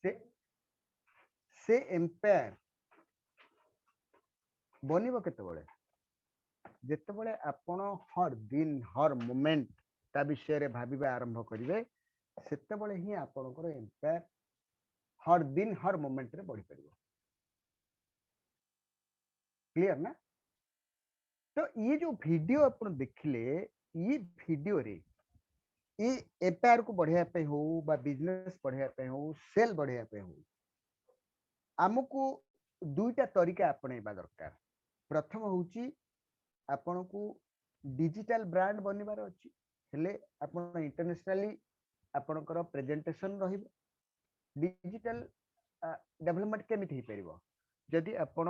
से से एम्पायर बनिबो केतेबेले जेतेबेले आपण हर दिन हर मोमेंट ता विषय रे भाबिबा आरंभ करिवे सेतेबेले ही आपणकर एम्पायर हर दिन हर मोमेंट रे बढ़ी परिबो। क्लियर ना? तो ये जो वीडियो आपण देखिले ये वीडियो रे ये एम्पायर को बढ़िया पे हो बा बिजनेस बढ़िया पे हो सेल बढ़िया पे हो आमको दुईटा तरीका अपनेबा दरकार। प्रथम होची आपण को डिजिटल ब्रांड बनिबार अछि हेले आपण इंटरनेशनली आपणकर प्रेजेंटेशन रहिबो। डिजिटल डेवलपमेंट केमिति ही परिबो जदि आपण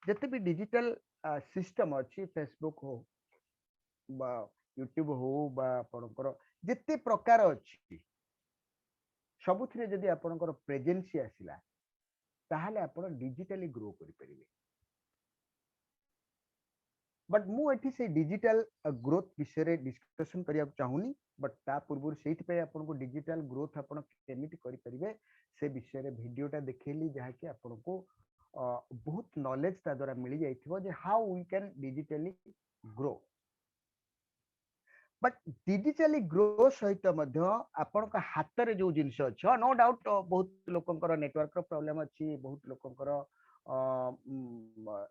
जते भी डिजिटल सिस्टम अछि फेसबुक हो बा यूट्यूब हो बा आपणकर जते प्रकार अछि सबुथिरे जदि आपणकर प्रेजेंसी आसिला ताहले आपण डिजिटली ग्रो करि परिबे। बट मु एठी से डिजिटल ग्रोथ विषय डिस्कशन करिया चाहूनी बट ता पूर्व से आपको डिजिटल ग्रोथ आपण केमिति करि परिबे से विषय रे वीडियोटा देखेली जहा कि आपण को बहुत नॉलेज ता द्वारा मिली जाइथिबो जे how we can digitally grow. But digitally grow सहित मध्य आपण का हाथ रे जो जिंस अछि नो डाउट बहुत लोकंकर नेटवर्क प्रॉब्लम अछि बहुत लोकंकर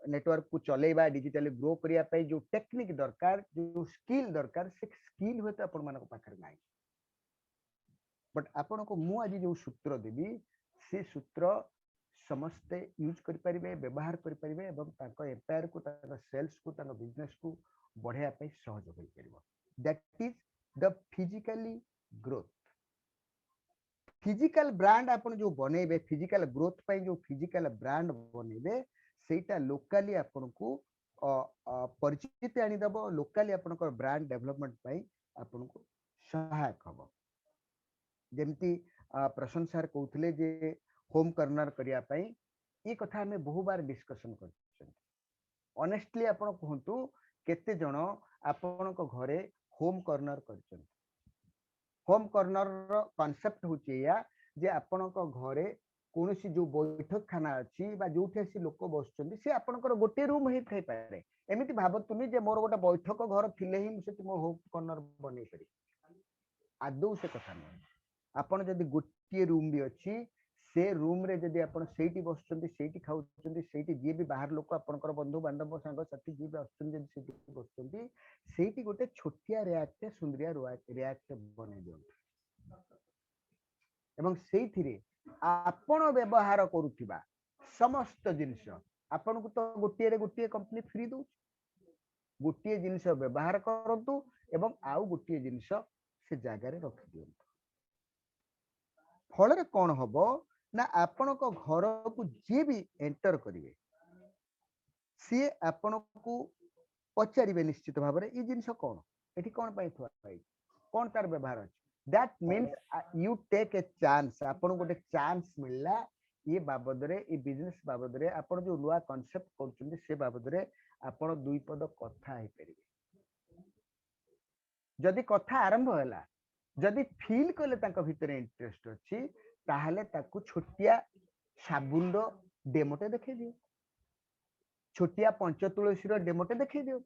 नेटवर्क को चलेबा डिजिटली ग्रो करिया पे जो टेक्निक दरकार जो स्किल दरकार से स्किल होते आपण मानको पाखर नाही। बट आपण को मु आज जो सूत्र देबी से सूत्र समस्ते यूज करि परिबे व्यवहार करि परिबे एवं ताको एम्पायर को ताको सेल्स को ताको बिजनेस को बढ़िया पे सहयोग होई परिबो। That is the physically growth. Physical brand आपण जो बनेबे फिजिकल ग्रोथ पे जो फिजिकल ब्रांड बनेबे सेटा लोकली आपण को परिचित आनी दबो लोकली आपण को ब्रांड डेवलपमेंट पे आपण को सहायक हबो। जेमती प्रशांत सर कहउथले जे होम कर्नर करिया पे ये कथा हमें बहु बार डिस्कशन करछन। ऑनेस्टली आपण कहंतु केते जण आपण को घरे होम कर्नर करछन। होम कर्नर रो कांसेप्ट होची या जे आपण को घरे कोनोसी जो बैठक खाना अछि बा जोठी से लोक बसचंदी से आपनकर गोटे रूम हे थाई पारे एमिति भाबतुनी जे मोर गोटे बैठक घर थिले ही से मो होम कर्नर बनै परि आदौ से कथा नै। आपण जदी गोटे रूम भी अछि से रूम रे जदी आपण सेठी बसचंदी सेठी खाउचंदी सेठी जे भी बाहर लोक आपनकर बंधु बांधव संग साथी जे भी आछचंदी जदी सेठी बसचंदी सेठी गोटे छोटिया रिएक्ट सुंदरिया रिएक्ट बनै दियो एवं सेथिरे आपण व्यवहार करूथिबा समस्त जिंस आपण को तो गोटे रे गोटे कंपनी फ्री दो गोटे जिंस व्यवहार करंतु एवं आउ गोटे जिंस से जगह रे रख दियंतु। फल रे कोन हबो ना आपण को घर को जे भी एंटर करिवे सी आपण को पचारिबे निश्चित भाव रे ई जिंस कोन एठी कोन पई थुआ पाई कोन तार व्यवहार अछि। That means you take a chance आपण गोटे चांस मिलला ये बाबद रे ये बिजनेस बाबद रे आपण जो नुआ कांसेप्ट करछुंदी से बाबद रे आपण दुई पद कथा हे परिबे। जदि कथा आरंभ होला जदि फील कले तांको भितरे इंटरेस्ट अछि ताहले ताकू छोटिया साबुन रो डेमोटे देखै दियो छोटिया पंचतुलसी रो डेमोटे देखै दियो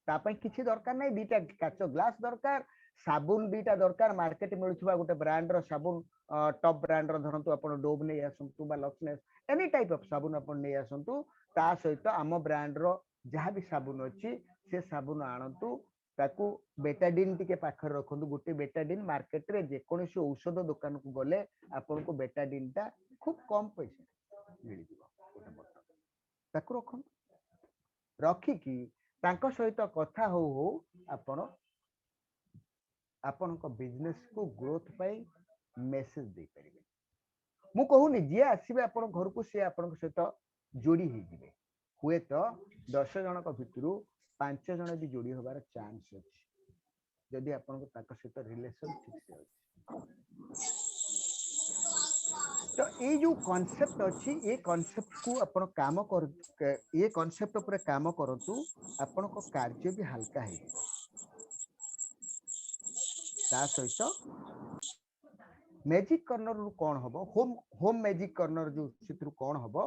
ता पई किछि दरकार नै दीटा काचो ग्लास दरकार साबुन दीटा दरकार मार्केट मिलुथबा गोटे ब्रांड रो साबुन टॉप ब्रांड रो धरंतु आपण डोव नै आसंतु बा लक्सनेस एनी टाइप ऑफ साबुन आपण नै आसंतु ता सहित आम ब्रांड रो जहां भी साबुन अछि से साबुन आनंतु ताकू बेटाडिन टिके पाखर रखंतु गोटे बेटाडिन मार्केट रे जे कोनोसी औषध दुकान को गले आपण को बेटाडिन ता खूब कम पैसा मिल जिवो गोटे बोतल ताकू रखंतु रखी की तांको सहित कथा हो आपण आपण को बिजनेस को ग्रोथ पाई मेसेज दे परिबे। मु कहूनी जे आसीबे आपण घर को से आपण सहित जोड़ी हे जिवे हुए तो 10 जन को भितरु 5 जन भी जोड़ी होबार चांस अछि जदि आपण को ताक सहित रिलेशन ठीक से अछि। तो ये जो कांसेप्ट अछि ये कांसेप्ट को आपण काम कर ये कांसेप्ट ऊपर काम करंतु आपण को कार्य भी हल्का है ता सहित मैजिक कॉर्नर रु कौन हबो होम होम मैजिक कॉर्नर जो चित्र कौन हबो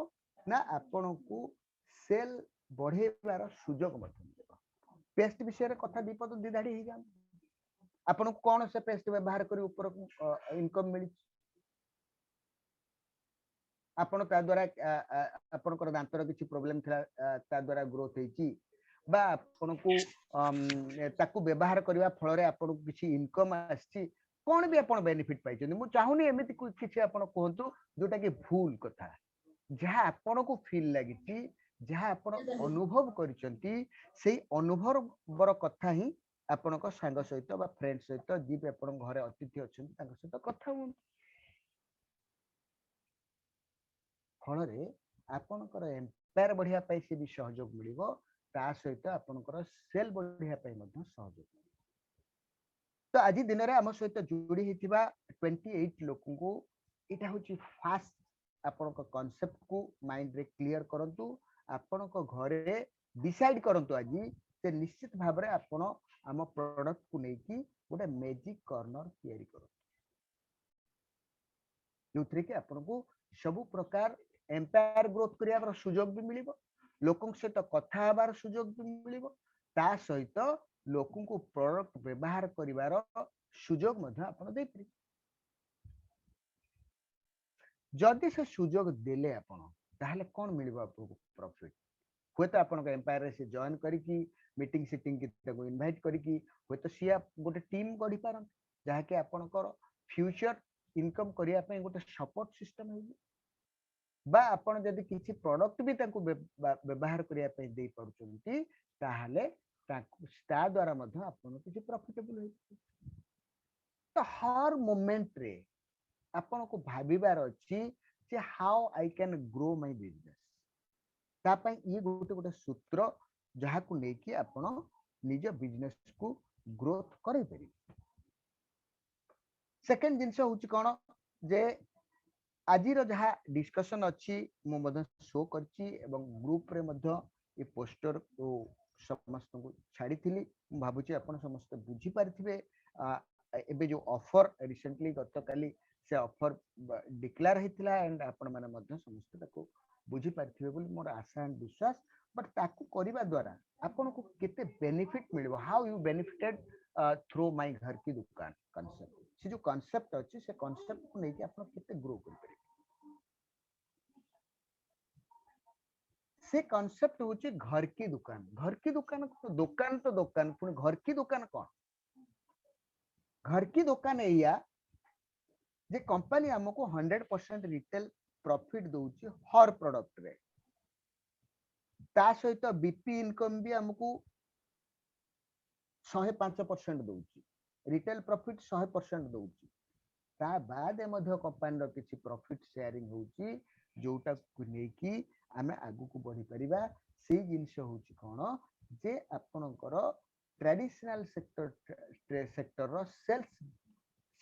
ना आपण को सेल बढ़ेबार सुजोग मत मिलबो पेस्ट विषय रे कथा विपद दिधाड़ी ही जाम आपण को कौन से पेस्ट व्यवहार करी ऊपर इनकम मिली आपण ता द्वारा आपनकर दांतर किछि प्रॉब्लम थिला ता द्वारा ग्रोथ हेची बा आपण को ताकू व्यवहार करबा फल रे आपण किछि इनकम आछि कोन भी आपण बेनिफिट पाइ मु चाहूनी एमिति किछि आपण कहंतु जोटा कि भूल कथा जहाँ आपण को फील लागिछि जहाँ आपण अनुभव करिसंती सेही अनुभव बर कथा ही आपणक सांग सहित बा फ्रेंड सहित जी भी आपण घरे अतिथि अछंती तांग सहित कथा हुन फल रे आपणकर एम्पायर बढ़िया पाई से भी सहयोग मिलिबो ता सहित आपणकर सेल बढ़िया पाई मध्य सहयोग तो आज दिन में आम सहित जोड़ी होता 28 लोक को यहाँ हूँ फास्ट आपण कॉन्सेप्ट को माइंड रे क्लियर करंतु आपण घरे डिसाइड करंतु आज से निश्चित भाव में आपण आम प्रोडक्ट को लेकिन गोटे मैजिक कॉर्नर तैयारी कर जो कि आपण को सब प्रकार एम्पायर ग्रोथ करार सुजोग भी मिल लोक सहित कथा हबार सुजोग भी मिल ता सहित लोक को प्रोडक्ट व्यवहार करिवार सुजोग मध्य आपण दे पारे जदि से सुजोग देले आपण ताहले कोन मिलिबो आपको प्रॉफिट हुए तो आपण एम्पायर से जॉइन करिकी मीटिंग सीटिंग की ताको इनवाइट करिकी हुए तो सिया गोटे टीम गढ़ी पारन जहा कि आपणकर फ्यूचर इनकम करिया पे गोटे सपोर्ट सिस्टम हो बा आपण जदि किछि प्रोडक्ट भी ताको व्यवहार करिया पे दे पड़ुचंती ताहले ता द्वारा मध्य आपण किछि प्रॉफिटेबल हो तो हर मोमेंट रे आपण को भाबिबार अछि जे how I can grow my business ता पई ई गोटे गोटे सूत्र जहा को लेकी आपण निज बिजनेस को ग्रोथ करै परि सेकंड जिंस होछि कोन जे आजिर जहा डिस्कशन अछि मो मध्य शो करछि एवं ग्रुप रे मध्य ए पोस्टर को समस्त को छाड़ी थिली भाबुची आपण समस्त बुझी पारथिबे एबे जो ऑफर रिसेंटली गत काली से ऑफर डिक्लेयर हेतिला एंड आपण माने मध्य समस्त ताको बुझी पारथिबे बोली मोर आशा एंड विश्वास बट ताको करिबा द्वारा आपण को केते बेनिफिट मिलबो how you benefited through my घर की दुकान कांसेप्ट से जो कांसेप्ट अछि से कांसेप्ट को लेके आपण केते ग्रो कर पारे से कांसेप्ट होची घर की दुकान तो दुकान पुनी घर की दुकान कौन घर की दुकान एया जे कंपनी हमको 100% रिटेल प्रॉफिट दउची हर प्रोडक्ट रे ता सहित बीपी इनकम भी हमको 105% दउची रिटेल प्रॉफिट 100% दउची ता बाद मध्य कंपनी रो किछि प्रॉफिट शेयरिंग होची जोटा को नेकी आमे आगु को बढ़ी परिबा से जिंस होची कोन जे आपनकर ट्रेडिशनल सेक्टर रो सेल्स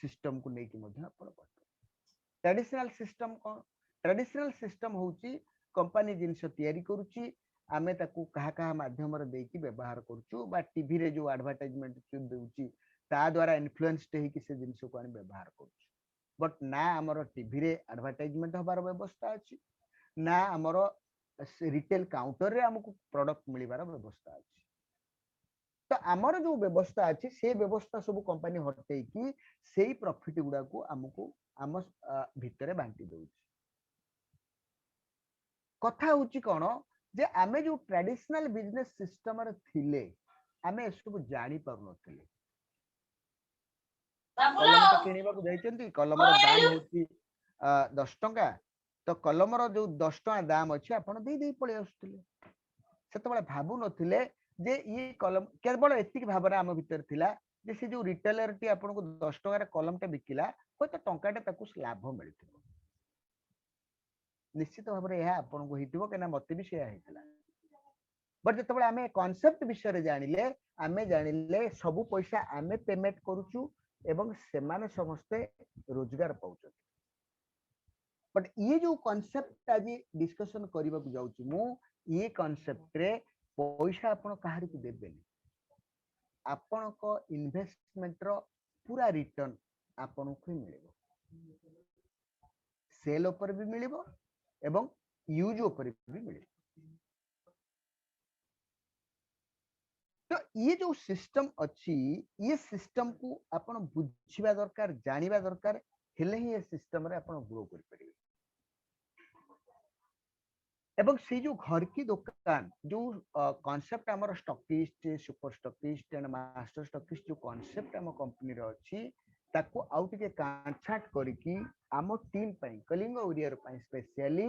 सिस्टम को नेकी मध्य आपण ट्रेडिशनल सिस्टम होची कंपनी जिंस तयारी करूची आमे ताकू कहा कहा माध्यम रे देकी व्यवहार करूचू बा टीवी रे जो एडवर्टाइजमेंट देउची ता द्वारा इन्फ्लुएंस्ड हे कि से जिंस को आनी व्यवहार करूची बट ना हमर टीवी रे एडवर्टाइजमेंट हबार व्यवस्था अछि ना हमर रिटेल काउंटर रे हमको प्रोडक्ट मिलिबार व्यवस्था अछि तो हमर जो व्यवस्था अछि से व्यवस्था सब कंपनी हटै कि सेही प्रॉफिट गुडा को हमको हम भितरे बांटी दउछि कथा होछि कोन जे आमे जो ट्रेडिशनल बिजनेस सिस्टम रे थिले आमे सब जानि पार नथिले कलम ता किनिबा को जाइचंती कलम रो दाम होछि 10 टंका तो कलम रो जो 10 टंका दाम अछि आपण दे दे पळे आस्तले सेते बळे भाबु नथिले जे ई कलम केवल एतिक भाबना हम भीतर थिला जे से जो रिटेलर टी आपण को 10 टंका रे कलम टा बिकिला होय तो टंकाटे ताकू लाभ मिलथिबो निश्चित भाव रे यह आपण को हितिबो केना मते भी शेया हेतला बट जते बळे आमे कांसेप्ट विषय रे जानिले सब पैसा आमे पेमेंट करूचू एवं सेमाने समस्ते रोजगार पाउछन बट ये जो कांसेप्ट आज डिस्कशन करबा को जाउची मु ये कांसेप्ट रे पैसा आपण काहारी को देबेनी आपण को इन्वेस्टमेंट रो पूरा रिटर्न आपण को मिलेबो सेल ऊपर भी मिलिबो एवं यूज ऊपर भी मिलिबो। तो ये जो सिस्टम अच्छी ये सिस्टम को आपण बुझिबा दरकार जानिबा दरकार हेले ही ये सिस्टम रे आपण ग्रो कर परिबे। एवं से जो घर की दुकान जो कॉन्सेप्ट हमर stockist super stockist and master stockist जो कॉन्सेप्ट हम कंपनी रे अछि ताको आउट के कांछाट करिकी आम टीम पई कलिंग ओरियर पई स्पेशली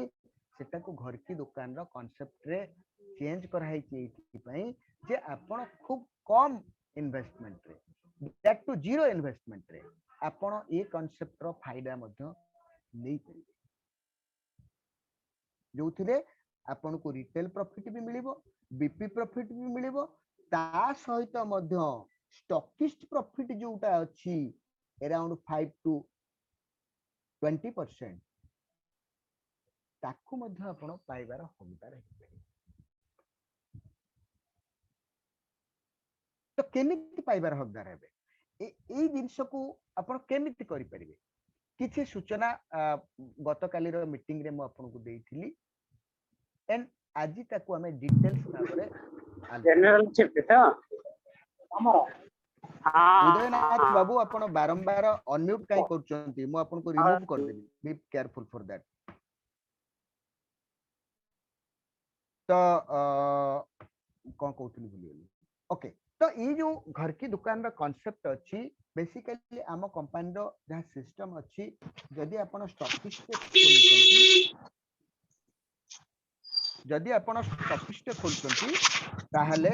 सेटा को घर की दुकान रो कॉन्सेप्ट रे चेंज कराई छी एथि पई जे आपण खूब कम इन्वेस्टमेंट रे दैट टू जीरो इन्वेस्टमेंट रे आपण ए कॉन्सेप्ट रो फायदा मध्य नै परिबे जो थिले आपण को रिटेल प्रॉफिट भी मिलिबो बीपी प्रॉफिट भी मिलिबो ता सहित मध्य स्टॉकिस्ट प्रॉफिट जोटा अछि अराउंड 5 टू 20% ताकू मध्य आपण पाइबार हकदार हेबे। तो केमिति पाइबार हकदार हेबे ए जिंस को आपण केमिति करि परिबे किछि सूचना गतकाली रो मीटिंग रे म आपण को देइथिली एंड आज ताकू हमें डिटेल्स भाबरे जनरल चिप तो हमरो उदयनाथ बाबू आपण बारंबार अनम्यूट काई करचंती मु आपण को रिमूव कर देबी बी केयरफुल फॉर दैट। तो कोन कहउतली भूलियली ओके। तो ये जो घर की दुकान रा कांसेप्ट अछि बेसिकली आम कंपनी रो जहा सिस्टम अछि जदि आपण स्टॉकिस्ट खोलुचंती जदि आपण स्टॉकिस्ट खोलुचंती ताहले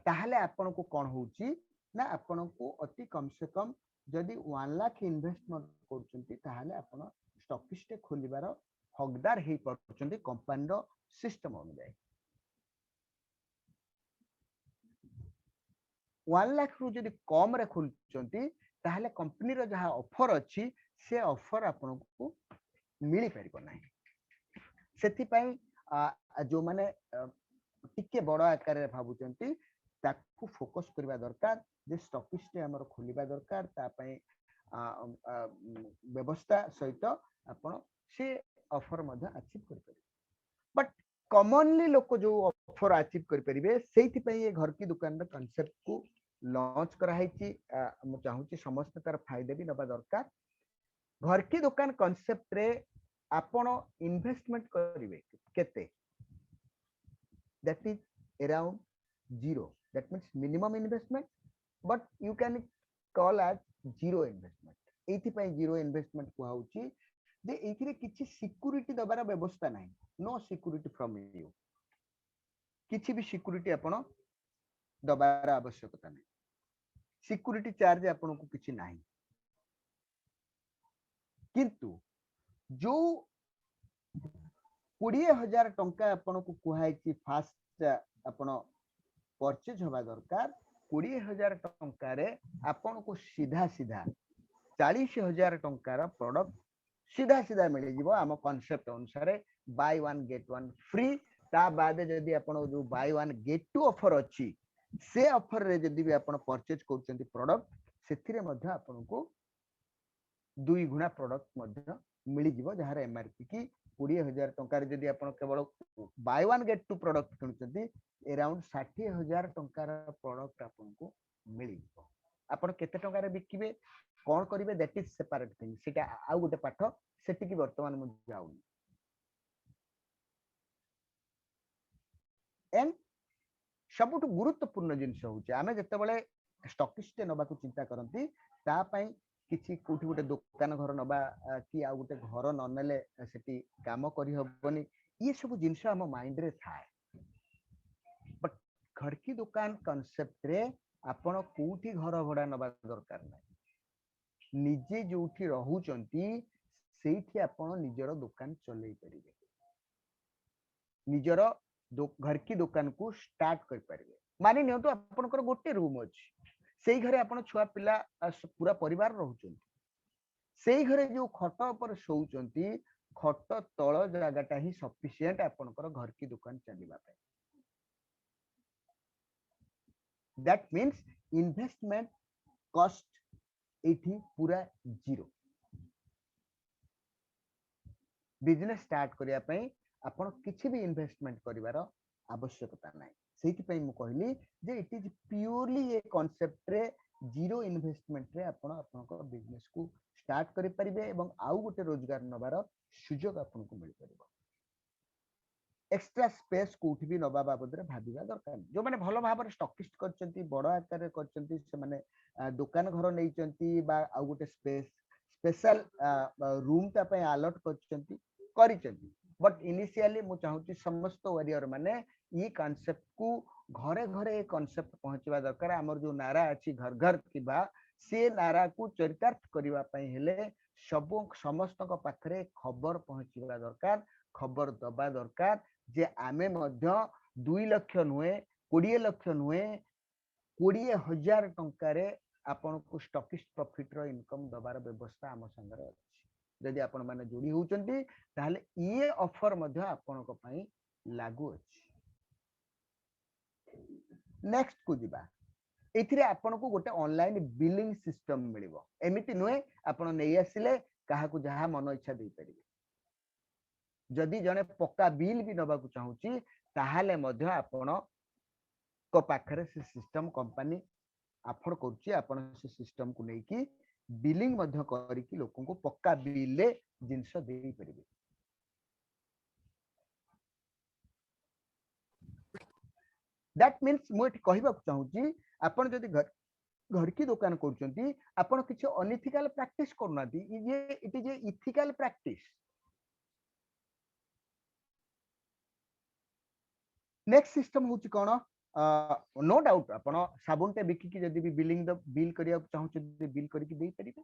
ताहले आपण को कोन होउची ना आपण को अति कम से कम जदि 1 लाख इन्वेस्टमेंट करचंती ताहले आपण स्टॉकिस्ट खोलिबार हकदार हे परचंती कंपनी रो सिस्टम अनुसार 1 लाख रु जदि कम रे खोलचंती ताहले कंपनी रो जहा ऑफर अछि से ऑफर आपण को मिली परिबो नाही। सेति पई जो माने टिके बड़ आकार रे भाबुचंती ताकू फोकस करबा दरकार जे स्टॉकिस्ट हमर खोलिबा दरकार ता पई व्यवस्था सहित आपण से ऑफर मध्ये अचीव कर परिबे। बट कॉमनली लोक जो ऑफर अचीव कर परिबे सेति पई ये घर की दुकान रे कांसेप्ट को लॉन्च करा हैची हम चाहूची समस्त तार फायदा भी नबा दरकार। घर की दुकान कांसेप्ट रे आपण इन्वेस्टमेंट करिवे केते that is around zero, that means minimum investment but you can call as zero investment। एथि पई जीरो इन्वेस्टमेंट को होउची जे एथिरे किछि सिक्युरिटी दबार व्यवस्था नाही नो सिक्युरिटी फ्रॉम यू किछि भी सिक्युरिटी आपण दबार आवश्यकता नाही सिक्युरिटी चार्ज आपण को किछि नाही किंतु जो 20,000 टंका आपण को कुहाई फास्ट आपण परचेज होबा दरकार 20,000 टंका रे आपण को सीधा सीधा 40,000 टंकार प्रोडक्ट सीधा सीधा मिल जिवो आम कांसेप्ट अनुसार buy one get one free ता बाद जदी आपण जो buy one get two offer अछि से ऑफर रे जदी भी आपण परचेज करचंती प्रोडक्ट सेथिरे मध्ये आपण को 2 गुना प्रोडक्ट मध्ये मिल जिवो जहार एमआरपी की 20,000 टंका रे जदी आपण केवल buy one get two product किनुचंती अराउंड 60,000 टंकार प्रोडक्ट आपण को मिल जिवो। आपण केते टंका रे बिकिबे कोन करिवे दैट इज सेपरेट थिंग सेटा आ गोटे पाठ सेति की वर्तमान मु जाउनी। एंड सबुठ गुरुत्वपूर्ण जिंस होउचे आमे जते बेले स्टॉकिस्ट नबा को चिंता करंती ता पई किछि कोठी गोटे दुकान घर नबा कि आ गोटे घर न नेले सेति काम करि हबनी ये सब जिंस हम माइंड रे थाए। बट घर की दुकान कांसेप्ट रे आपण कोठी घर भडा नबा दरकार नै निजे जोठी रहउचंती सेठी आपण निजरो दुकान चलै परिबे निजरो घर की दुकान को स्टार्ट कर परिबे। मानि नियंतु आपनकर गोटे रूम अछि सेही घरे आपण छुआ पिला पूरा परिवार रहउचंती सेही घरे जो खट पर सोउचंती खट तळ जगाटा ही सफिशिएंट आपनकर घर की दुकान चलिबा पे। दैट मीन्स इन्वेस्टमेंट कॉस्ट एठी पूरा जीरो बिजनेस स्टार्ट करिया पई आपण किछि भी इन्वेस्टमेंट करिवार आवश्यकता नाही सेति पई मु कहली जे it is purely a concept रे जीरो इन्वेस्टमेंट रे आपण आपन को बिजनेस को स्टार्ट करि परिबे एवं आउ गोटे रोजगार नबार सुजोग आपन को मिल परिबो एक्स्ट्रा स्पेस कोठी भी नबा बाबद रे भाबिबा दरकार जो माने भलो भाबर स्टॉकिस्ट करचंती बड़ आकार रे करचंती से माने दुकान घर नै चंती बा आउ गोटे स्पेस स्पेशल रूम ता पे अलॉट करचंती करिचंती बट इनिशियली मु चाहूची समस्त वरियर माने ई कांसेप्ट को घरे घरे ए कांसेप्ट पहुंचवा दरकार हमर जो नारा अछि घर घर किबा से नारा को चरितार्थ करिवा पई हेले सब समस्त को पाखरे खबर पहुंचवा दरकार खबर दबा दरकार जे आमे मध्य 2 लाख नुए 20 लाख नुए 20,000 टंका रे आपन को स्टॉकिस्ट प्रॉफिट रो इनकम दबार व्यवस्था आम संगे अछि जदि आपण माने जोड़ी होचंती ताले ये ऑफर मध्य आपन को पई लागू अछि नेक्स्ट को दिबा एथिरे आपन को गोटे ऑनलाइन बिलिंग सिस्टम मिलिबो एमिति नुए आपण नै आसिले काहा को जहा मन इच्छा दे परिबे जदि जने पक्का बिल भी नबा को चाहूची ताहाले मध्य आपण को पाखरे से सिस्टम कंपनी अफोर्ड करची आपण से सिस्टम को नै की बिलिंग मध्य करी की लोकन को पक्का बिल ले जिंस देई परिबे दैट मींस मु एठी कहिबा को चाहूची आपण जदि घर की दुकान करचंती आपण किछ अनइथिकल प्रैक्टिस करनाती ये it is A ethical practice next system होची कोन नो डाउट आपण साबुन ते बिकी की जदि भी बिलिंग द बिल करिया चाहू बिल करी की देई परिबे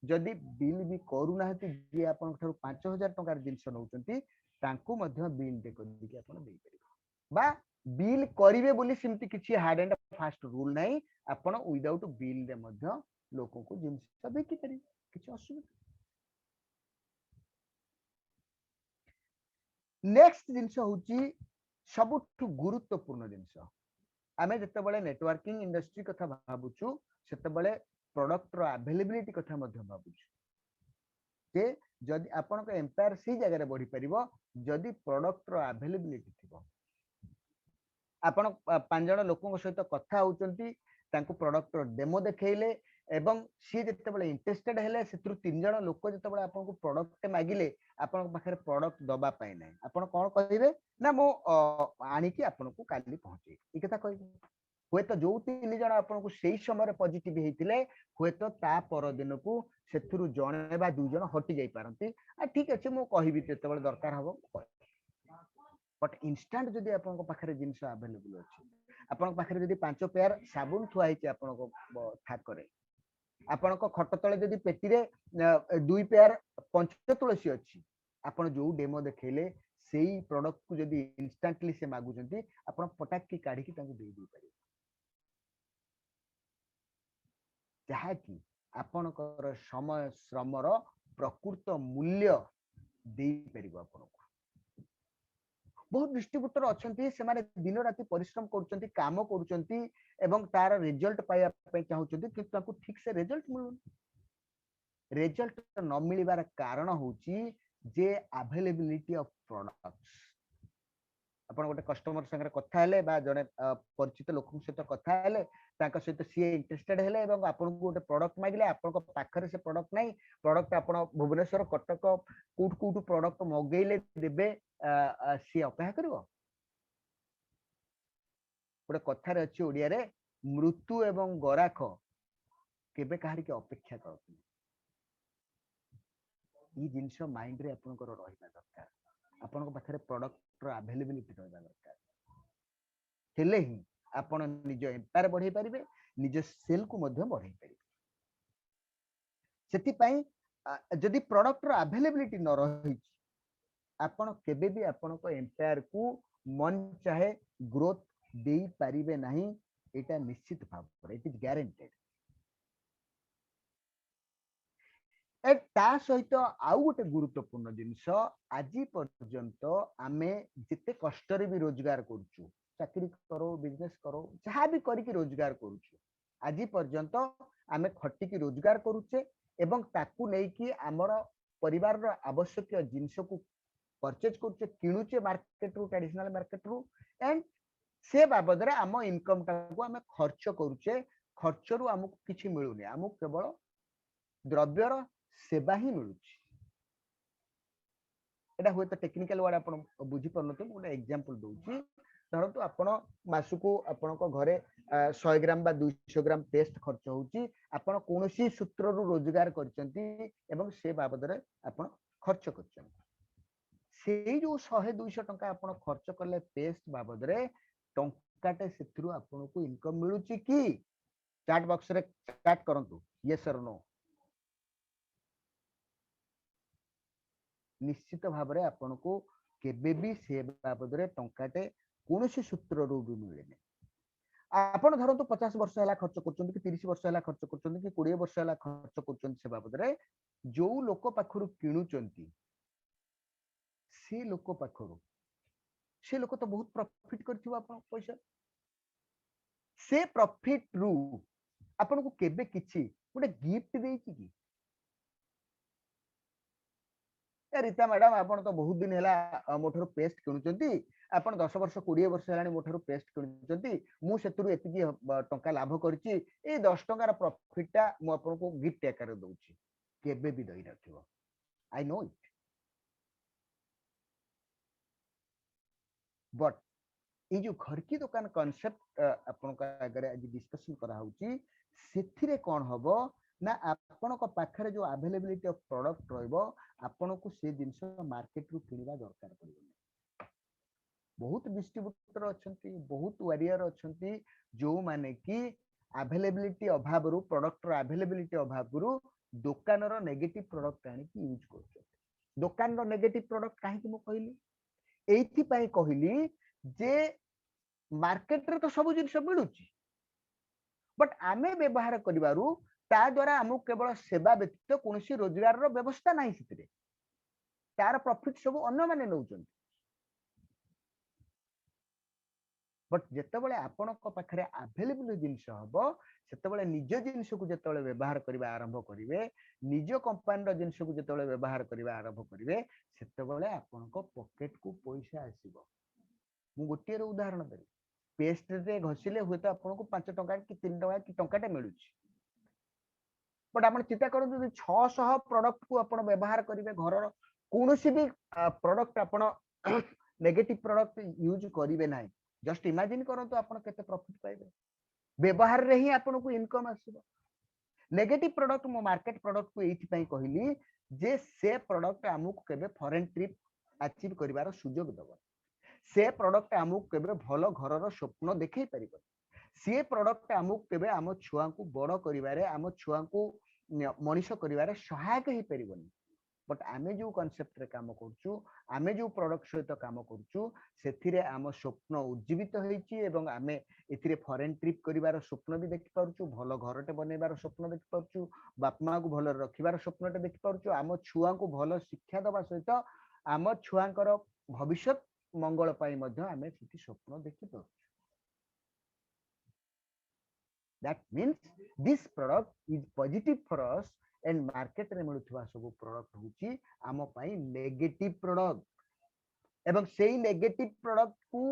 जदि बिल भी करू नाहती जे आपण थारु 5000 टंका जिंस नउचंती तांकू मध्य बिल दे करी की आपण देई परिबे बा बिल करिवे बोली सिमती किछि हार्ड एंड फास्ट रूल नाही आपण विदाउट बिल दे मध्य लोको को जिंस बिकी करी किछि असुविधा नेक्स्ट जिंस होची सबुठु गुरुत्वपूर्ण जिंस आमे जते बळे नेटवर्किंग इंडस्ट्री कथा भाबुछु सेते बळे प्रोडक्ट रो अवेलेबिलिटी कथा मध्य भाबुछु जे जदि आपण को एम्पायर सी जगह रे बढ़ी परिबो जदि प्रोडक्ट रो अवेलेबिलिटी थिबो आपण 5 जण लोकन सहित कथा होचंती तांको प्रोडक्ट रो डेमो देखेइले एवं सी जते बळे इंटरेस्टेड हेले सेत्रु 3 जण लोक जते बळे आपण को प्रोडक्ट मागिले आपण पाखरे प्रोडक्ट दबा पाई नै आपण कोन कहिबे ना मो आनी की आपण को काली पहुंचे ई कथा कहिबे होय तो जो 3 जण आपण को सेही समय पॉजिटिव हेतिले होय तो ता पर दिन को सेत्रु जणे बा 2 जण हटि जाई पारंती आ ठीक अछि मो कहिबी जते बळे दरकार हबो बट इंस्टेंट जदि आपण को पाखरे जिंस अवेलेबल अछि आपण पाखरे जदि 5 पेयर साबुन थुआ हिची आपण को ठाकरे आपण को खट तळे जदि पेटी रे 2 पेयर पंच तुलसी अछि आपण जो डेमो देखेले सेही प्रोडक्ट को जदि इंस्टेंटली से मागु जंती आपण पटाक की काढी की तांको देई पारे जहा की आपण को समय श्रम रो प्रकृत मूल्य देई परिबो आपण को बहुत डिस्ट्रीब्यूटर अच्छंती से माने दिन राति परिश्रम करूचंती काम करूचंती एवं तार रिजल्ट पाया पे चाहूचंती कि ताकू ठीक से रिजल्ट मिलु रिजल्ट न मिलिबार कारण होची जे अवेलेबिलिटी ऑफ प्रोडक्ट्स आपण गोटे कस्टमर संगे कथा हेले बा जने परिचित लोकन सहित कथा हेले तांका सहित सी इंटरेस्टेड हेले एवं आपण को गोटे प्रोडक्ट मागिले आपण को पाखरे से प्रोडक्ट नाही प्रोडक्ट आपण भुवनेश्वर कटक कोट कोट प्रोडक्ट मगेले देबे सी अपेक्षा करिवो गोटे कथा रे अछि ओडिया रे मृत्यु एवं गराख केबे काहरी के अपेक्षा करथि ई जिंस माइंड रे आपण को रहिबा दरकार आपण को पाखरे प्रोडक्ट रो अवेलेबिलिटी रहिबा दरकार हेले ही आपण निज एम्पायर बढ़ाई पारिबे निज सेल को मध्य बढ़ाई पारिबे सेति पई जदि प्रोडक्ट रो अवेलेबिलिटी न रही आपण केबे भी आपण को एम्पायर को मन चाहे ग्रोथ देई पारिबे नाही एटा निश्चित भाव इट इज गारंटेड ए ता सहित आउ गोटे गुरुत्वपूर्ण जिंस आज पर्यंत आमे जिते कष्ट रे भी रोजगार करूछु चाकरी करो बिजनेस करो जहां भी करी की रोजगार करूछु आज पर्यंत आमे खटिकी रोजगार करूचे एवं ताकू नहीं कि आमर परिवार रो आवश्यक जिनस को परचेज करूचे किणुचे मार्केट रु ट्रेडिशनल मार्केट रु एंड से बाबद रे आम इनकम टाको आमे खर्च करूचे खर्च रु हमको किछि मिलुनी हमको केवल द्रव्यर सेवा ही मिलुची एटा हुए तो टेक्निकल वर्ड आपण बुझी परनते मोटे एग्जांपल दोची धरतु आपण मासुको आपण को घरे 100 ग्राम बा 200 ग्राम पेस्ट खर्च होची आपण कोनोसी सूत्र रु रोजगार करचंती एवं से बाबद रे आपण खर्च करचंती से जो 100 200 टंका आपण खर्च करले पेस्ट बाबद रे टंकाटे सेथरु आपण को इनकम मिलुची की चैट बॉक्स रे चैट करंतु यस और नो निश्चित भाव में आपण को केबे भी से बाबद रे टंकाटे कोनोसी सूत्र रु भी मिलेनी आपण धरंतु 50 वर्ष हला खर्च करचंती कि 30 वर्ष हला खर्च करचंती कि 20 वर्ष हला खर्च करचंती से बाबद रे जो लोक पाखरु किणुचंती से लोक पाखरु से लोक तो बहुत प्रॉफिट करथिबो आपण पैसा से प्रॉफिट रु आपण को केबे किछि गोटे गिफ्ट देछि कि रीता मैडम आपण तो बहुत दिन है मोठर पेस्ट किणुचंती आपण 10 वर्ष 20 वर्ष हेलानी मोठर पेस्ट किणुचंती मु सेतुरु एतिकी टंका लाभ करछि ए 10 टंकार प्रॉफिटटा मु आपण को गिफ्ट आकार दउछि केबे भी दई नथिबो आई नो इट बट ये जो घर की दुकान कांसेप्ट आपण का अगर आज डिस्कशन करा होउची सेथिरे कोन हबो ना आपण को पाखरे जो अवेलेबिलिटी ऑफ प्रोडक्ट रहइबो आपण को से जिंस मार्केट रु किनिबा दरकार पड़िबो बहुत डिस्ट्रीब्यूटर अछंती बहुत वॉरियर अछंती जो माने कि अवेलेबिलिटी अभाव रु प्रोडक्ट रो अवेलेबिलिटी अभाव रु दुकान रो नेगेटिव प्रोडक्ट आनी कि यूज करछो दुकान रो नेगेटिव प्रोडक्ट काहे कि मु कहली एथि पई कहली जे मार्केट रे तो सब जिंस मिलुची बट आमे व्यवहार करिवारु ता द्वारा हमको केवल सेवा व्यतीत कोनोसी रोजगार रो व्यवस्था नाही सितरे तार प्रॉफिट सब अन्य माने नउचन बट जेतेबेले आपण को पाखरे अवेलेबल जिंस हबो सेतेबेले निज जिंस को जेतेबेले व्यवहार करिवा आरंभ करिवे निज कंपनी रो जिंस को जेतेबेले व्यवहार करिवा आरंभ करिवे सेतेबेले आपण को पॉकेट को पैसा आसीबो मु गोटिए रो उदाहरण देबी पेस्ट रे घसिले हुए तो आपण को 5 टंका कि 3 टंका कि टंकाटे मिलुची बट आपण चिंता करन जदि 600 प्रोडक्ट को आपण व्यवहार करिवे घर कोनोसी भी प्रोडक्ट आपण नेगेटिव प्रोडक्ट यूज करिवे नाही जस्ट इमेजिन करंतु आपण केते प्रॉफिट पाइबे व्यवहार रे ही आपण को इनकम आसीबो नेगेटिव प्रोडक्ट मो मार्केट प्रोडक्ट को एथि पई कहली जे से प्रोडक्ट हमको केबे फॉरेन ट्रिप अचीव करिवार सुयोग दबो से प्रोडक्ट हमको केबे भलो घर रो स्वप्न देखै परिबो से प्रोडक्ट हमको केबे हम छुआ को बड़ करिवारे हम छुआ को मनीष करिवारे सहायक ही परिबोनी बट आमे जो कांसेप्ट रे काम करछु आमे जो प्रोडक्ट सहित काम करछु सेथिरे हम स्वप्न उज्जीवित होईची एवं आमे एथिरे फॉरेन ट्रिप करिवार स्वप्न भी देखि परछु भलो घरटे बनेबार स्वप्न देखि परछु बाप मां को भलो रखिबार स्वप्नटे देखि परछु हम छुआ को भलो शिक्षा दबा सहित हम छुआंकर भविष्य मंगल पाई मध्य आमे सेति स्वप्न देखि परछु that means this product is positive for us and market रे मिलुथवा सब प्रोडक्ट होची आम पाई नेगेटिव प्रोडक्ट एवं सेही नेगेटिव प्रोडक्ट को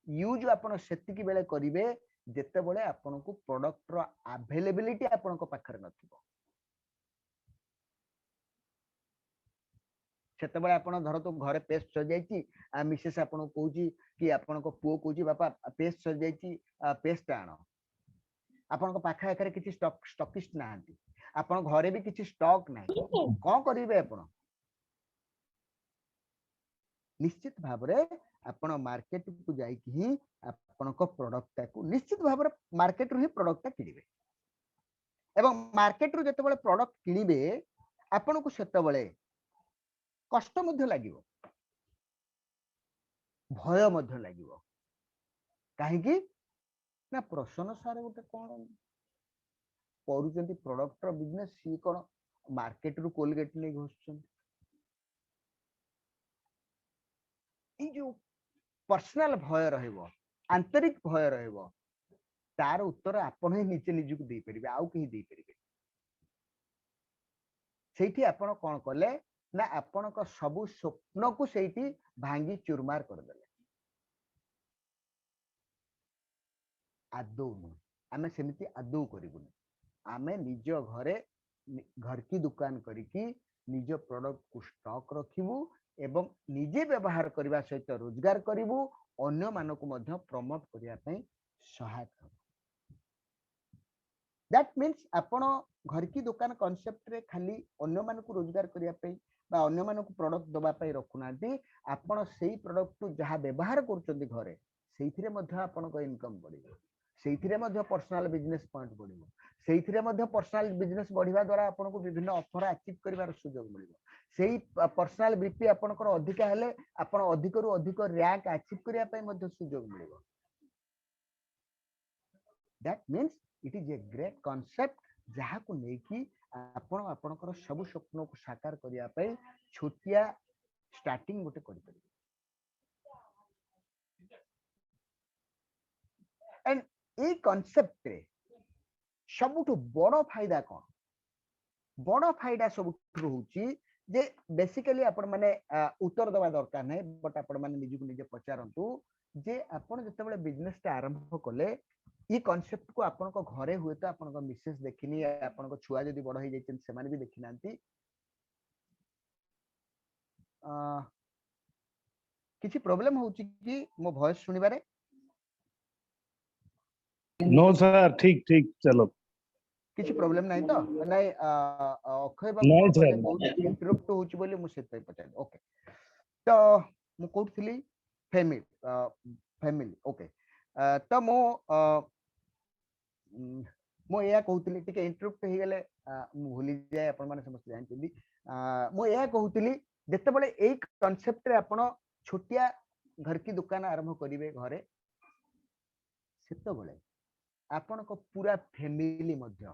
यूज आपण सेति की बेले करिवे जेते बेले आपण को प्रोडक्ट रो अवेलेबिलिटी आपण को पाखर नथिबो सेते बेले आपण धर तो घरे पेस्ट सज जाईची आ मिसेस आपण कहूची कि आपण को पुओ कहूची बापा पेस्ट सज जाईची पेस्ट आनो आपण को पाखा एकर किछि स्टॉकिस्ट नाहंती आपण घरे भी किछि स्टॉक नाही कोन करिवे आपण निश्चित भाव रे आपण मार्केट को जाई कि आपण को प्रोडक्ट को निश्चित भाव रे मार्केट रु ही प्रोडक्ट किनिबे एवं मार्केट रु जते बेले प्रोडक्ट किनिबे आपण को सेते बेले कष्ट मध्य लागिवो भय मध्य लागिवो काहे कि ना प्रसन्न सारे गोटे कौन करूचंती प्रोडक्ट रो बिजनेस सी कोन मार्केट रु कोलगेट नै घोषचंती ई जो पर्सनल भय रहइबो आंतरिक भय रहइबो तार उत्तर आपण ही निजे निजକୁ देई परिबे आउ कहीं देई परिबे सेठी आपण कोन कले ना आपण को सब स्वप्न को सेठी भांगी चुरमार कर देले आदौ आमे सेमिति आदौ करिबुनी आमे निज घरे घर की दुकान करिकी निज प्रोडक्ट को स्टॉक रखिबू एवं निजे व्यवहार करबा सहित रोजगार करिबू अन्य मानको मध्य प्रमोट करिया पई सहायक हो दैट मीन्स आपण घर की दुकान कांसेप्ट रे खाली अन्य मानको रोजगार करिया पई बा अन्य मानको प्रोडक्ट दबा पई रखुनांती आपण सेही प्रोडक्ट को जहां व्यवहार करचंदी घरे सेहिथिरे मध्य आपण को इनकम बढ़िबो सेहिथिरे मध्य पर्सनल बिजनेस पॉइंट बढ़िबो सेहिथिरे मध्य पर्सनल बिजनेस बढ़िबा द्वारा आपण को विभिन्न ऑफर अचीव करिवार सुयोग मिलिबो सेही पर्सनल बीपी आपनकर अधिक हेले आपण अधिक रु अधिक रैंक अचीव करिया पई मध्य सुयोग मिलिबो that means it is a great concept जहा को नेकी आपण आपनकर सब स्वप्न को साकार करिया पई छोटिया स्टार्टिंग गोटे करि परिबे एंड ए कांसेप्ट रे सबुठु बड़ फायदा कोन बड़ फायदा सबुठु होची जे बेसिकली आपण माने उत्तर दवा दरकार नै बट आपण माने निजु निजे पचारंतु जे आपण जते बेले बिजनेस ता आरंभ कले ई कांसेप्ट को आपण को घरे हुए तो आपण को मिसेस देखिनी आपण को छुआ जदी बड़ होई जायछन से माने भी देखिनांती किछि प्रॉब्लम होची कि मो वॉइस सुनिबारे नो सर ठीक ठीक चलो किछि प्रॉब्लम नाही तो नाही अखय बाबू नहीं कोन सर। कहले बहुत इंटरप्ट होची बोली मु सेत पचार ओके तो मु कोठथिली फैमिली ओके तो मो मो या कहउतली टिके इंटरप्ट हे गेले मु भूली जाय अपन माने समस्त जानती मो या कहउतली जते बळे एई कांसेप्ट रे आपण छोटिया घर की दुकान आरंभ करिवे घरे सेतो बळे आपण को पूरा फैमिली मध्य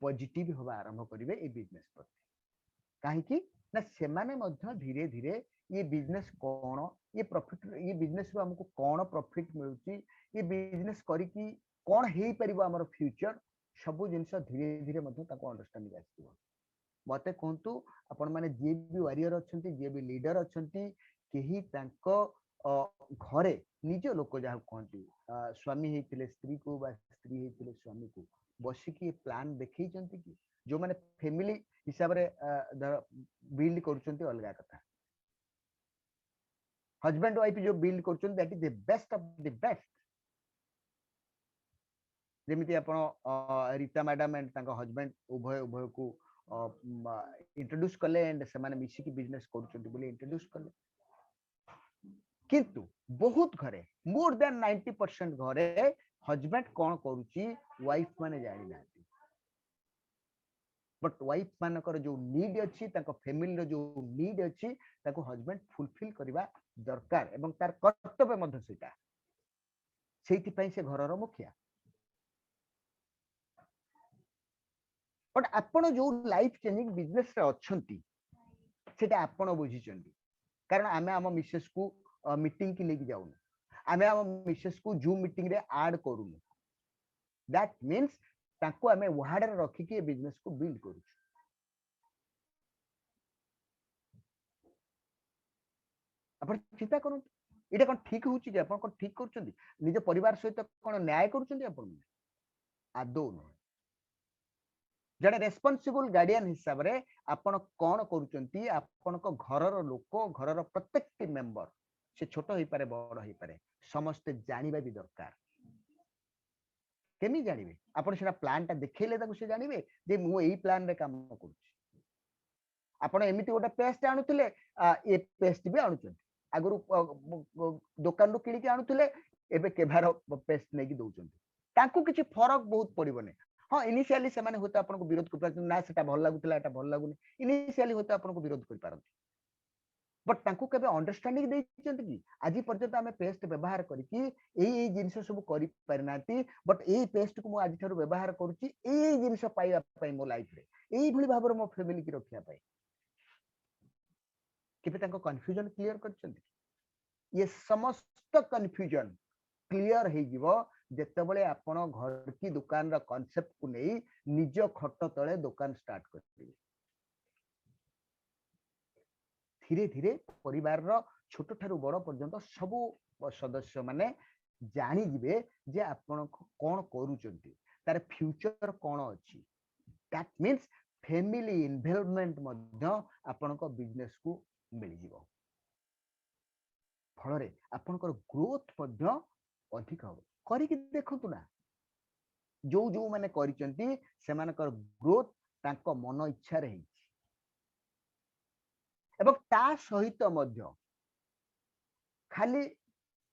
पॉजिटिव होबा आरंभ करिवे ए बिजनेस पर काहे कि ना से माने मध्य धीरे धीरे ये बिजनेस कोन ये प्रॉफिट ये बिजनेस रो हमको कोन प्रॉफिट मिलुची ये बिजनेस करी कि कोन हेई परिबो हमर फ्यूचर सब जिंस धीरे धीरे मध्य ताको अंडरस्टैंडिंग आसीबो मते कोंतु आपण माने जे भी वॉरियर अछंती जे भी लीडर अछंती केही तांको घरे निज लोक जहा कहती स्वामी हेतिले स्त्री को बा स्त्री हेतिले स्वामी को बसिकी प्लान देखै चंती कि जो माने फैमिली हिसाब रे बिल्ड करचंती अलगा कथा हस्बैंड वाइफ जो बिल्ड करचंती that is the best of the best जेमिति आपण रीता मैडम एंड तांको हस्बैंड उभय उभय को इंट्रोड्यूस कले एंड से माने मिसी की बिजनेस करचंती बोली इंट्रोड्यूस कले किंतु बहुत घरे मोर देन 90% घरे हस्बैंड कौन करूची वाइफ माने जानि नाती बट वाइफ मानकर जो नीड अछि ताको फैमिली रो जो नीड अछि ताको हस्बैंड फुलफिल करबा दरकार एवं तार कर्तव्य मध्य सेटा सेठी पई से घर रो मुखिया बट आपण जो लाइफ चेंजिंग बिजनेस रे अछंती सेटा आपण बुझी चंदी कारण आमे हम मिसेस को मीटिंग की लेके जाऊँ आमे हम मिसेस को जूम मीटिंग रे ऐड करूँ दैट मीन्स ताको आमे वार्ड रे रखी के बिजनेस को बिल्ड करू अपन चिंता करू एटा कोन ठीक होउची जे अपन कोन ठीक करचंदी निज परिवार सहित कोन न्याय करचंदी अपन आदो न जड़े रेस्पॉन्सिबल गार्डियन हिसाब रे आपण कोन करूचंती आपण को घर रो लोक घर रो प्रत्येक मेंबर से छोट होई पारे बड़ होई पारे समस्त जानिबा भी दरकार केमी जानिबे आपण सेना प्लान ता देखैले ताको से जानिबे जे मु एई प्लान रे काम करूची आपण एमिति गोटा पेस्ट आनुथिले ए पेस्ट भी आनुचंती आगरु दुकान रो किणी के आनुथिले एबे केभार पेस्ट नै कि दउचंती तांको किछि फरक बहुत पड़िबने हाँ इनिशियली से माने होता आपन को विरोध कर ना सेटा भल लागुतला एटा भल लागुनी इनिशियली होता आपन को विरोध कर पारंती बट तांको केबे अंडरस्टैंडिंग देइचंती कि आजि पर्यंत हमें पेस्ट व्यवहार करिकि एई जिंस सब करि परनाती बट एई पेस्ट को मु आजि थारु व्यवहार करूची एई जिंस पाइबा पई मो लाइफ रे एई भली भाबर मो फैमिली की रखिया पई केबे तांको कंफ्यूजन क्लियर करचंती ये समस्त कंफ्यूजन क्लियर हे जीवो जेतेबेले आपण घर की दुकान रा कांसेप्ट को नहीं निज खट तले दुकान स्टार्ट करिवे धीरे धीरे परिवार रो छोट ठारू बड़ पर्यंत सबु सदस्य माने जानी जिवे जे आपण कोन करूचंती तार फ्यूचर कोन अछि दैट मींस फैमिली इन्वॉल्वमेंट मध्य आपण को बिजनेस को मिल जिवो फल रे आपण को ग्रोथ मध्य अधिक हो करी कि देखंतु ना जो जो माने करिसंती सेमानकर ग्रोथ तांको मन इच्छा रे एवं ता सहित मध्य खाली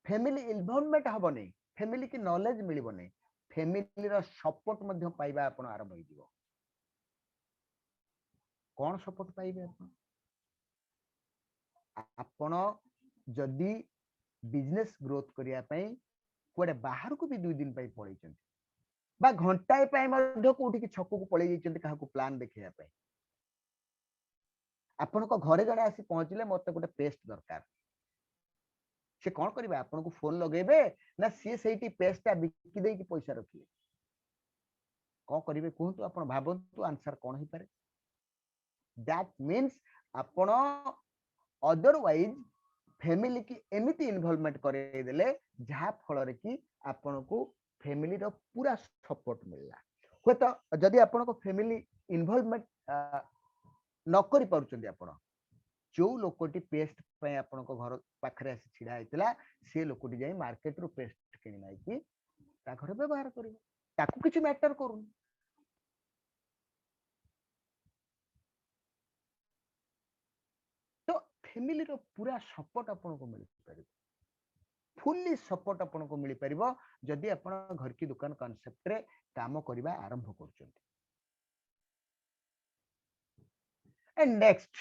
फैमिली इन्वॉल्वमेंट हबो नै फैमिली की नॉलेज मिलिबो नै फैमिली रो सपोर्ट मध्य पाइबा आपण आरंभ होई दिबो कोन सपोर्ट पाइबे आपण जदी बिजनेस ग्रोथ करिया पई कोडे बाहर को भी 2 दिन पई पळै चंती बा घंटाए पई मध्य कोठी की छक्कू को पळै चंती काहा को प्लान देखिया पई आपण को घरे जड़े आसी पहुंचले मते गोटे पेस्ट दरकार से कौन करिवे आपण को फोन लगेबे ना सी सेठी पेस्टटा बिकी दे की पैसा रखिए कौन करिवे कहंतु आपण भाबंतु आंसर कौन ही पारे दैट मींस आपण अदरवाइज फैमिली की एमिति इन्वॉल्वमेंट करे देले जहा फल रे की आपण को फैमिली रो पूरा सपोर्ट मिलला हो तो जदी आपण को फैमिली इन्वॉल्वमेंट न करि पारुचंदी आपण जो लोकटी पेस्ट पे आपण को घर पाखरे आसी छिड़ा आइतला से लोकटी जाई मार्केट रो पेस्ट किनि नाइ कि ता घर व्यवहार करिवो ताकू किछि मैटर करूनी तो फैमिली रो पूरा सपोर्ट आपण को मिल परिबो फुल्ली सपोर्ट आपण को मिल परिबो जदी आपण घर की दुकान कांसेप्ट रे काम करिबा आरंभ करचंती एंड नेक्स्ट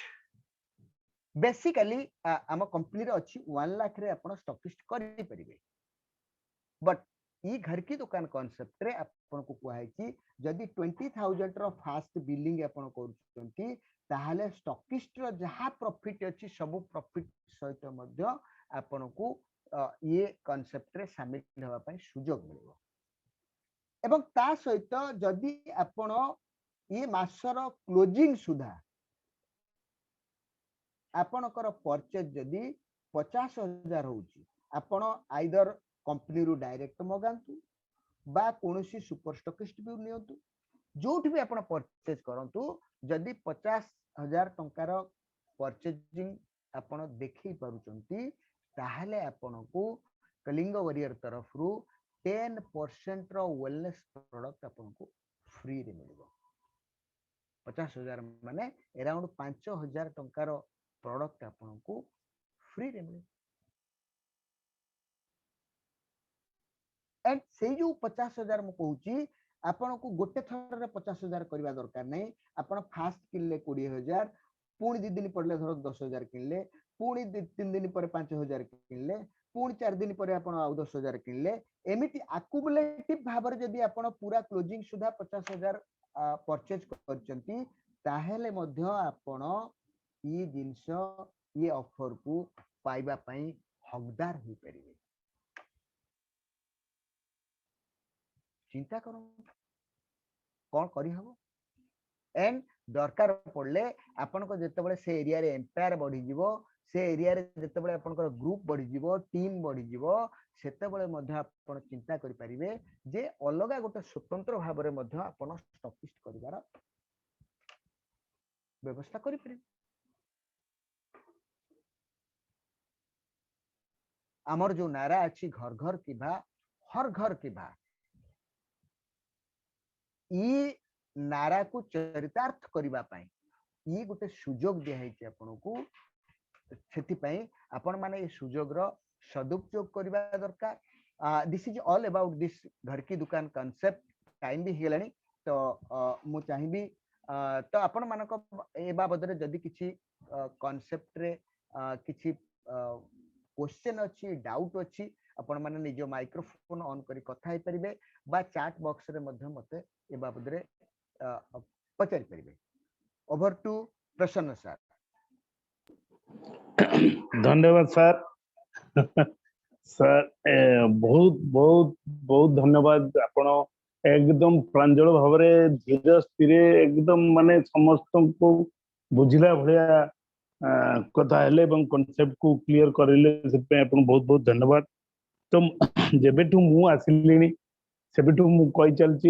बेसिकली आम कंपनी रे अछि 1 लाख रे आपण स्टॉकिस्ट करि परिबे बट ई घर की दुकान कांसेप्ट रे आपण को कहै छी जदी 20000 रो फास्ट बिलिंग आपण करचंती ताहाले स्टॉकिस्ट रो जहा प्रॉफिट अछि सब प्रॉफिट सहित मध्य आपण को ये कांसेप्ट रे शामिल होबा पई सुयोग मिलबो एवं ता सहित जदी आपण ये मासर क्लोजिंग सुधा आपणकर परचेज जदी 50,000 होउची आपण आइदर कंपनी रु डायरेक्ट मगांतु बा कोनोसी सुपर स्टॉकिस्ट भी नियंतु जोठी भी आपण परचेज करंतु जदी 50,000 टंकार परचेजिंग आपण देखि पारुचंती ताहाले आपण को कलिंग वॉरियर तरफ रु 10% रो वेलनेस प्रोडक्ट आपण को फ्री रे मिलबो 50,000 माने अराउंड 5,000 टंकार प्रोडक्ट आपण को फ्री रे मिले एंड से जो 50,000 मु कहूची आपण को गोटे थर रे 50,000 करबा दरकार नै आपण फास्ट किनले 20,000 पुणी 2 दिन पड़ले धर 10,000 किनले पुणी 3 दिन पर 5,000 किनले पुणी 4 दिन पर आपण आ 10,000 किनले एमिति अक्युमुलेटिव भाबर जदी आपण पूरा क्लोजिंग सुधा 50,000 परचेज करचंती ताहेले मध्य आपण ये जिनस ये ऑफर को पाइबा पई हकदार हो परिबे चिंता करो कौन करी हबो एंड दरकार पड़ले आपण को जते बळे से एरिया रे एम्पायर बढ़ी जीवो से एरिया रे जते बळे आपण को ग्रुप बढ़ी जीवो टीम बढ़ी जीवो सेते बळे मध्य आपण चिंता करि परिबे जे अलगा गोटे स्वतंत्र भाव रे मध्य आपण स्टॉकिस्ट करिवार व्यवस्था करि परिबे आमर जो नारा अच्छी घर घर की भा हर घर की भा ई नारा को चरितार्थ करिबा पई ई गोटे सुजोग दिया है आपण को सेति पई आपण माने ए सुजोग रो सदुपयोग करिबा दरकार this is all about this घर की दुकान कांसेप्ट टाइम भी हेलानी तो मु चाहिबी तो आपण मानको ए बाबद रे जदी किछि कांसेप्ट रे किछि क्वेश्चन अच्छी डाउट अच्छी आपण माने निजो माइक्रोफोन ऑन करी कथा हे परिबे बा चैट बॉक्स रे मध्य मते ए बाबद रे पचारि परिबे ओवर टू प्रसन्न सर धन्यवाद सर सर बहुत बहुत बहुत धन्यवाद आपण एकदम प्रांजल भाव धीर स्थिर एकदम माने समस्त को बुझिला भलिया कथा हेले कॉन्सेप्ट को क्लियर करेले से बहुत बहुत धन्यवाद तो जेबेठू मु आसिलिनी सेबेठू मु कहि चलची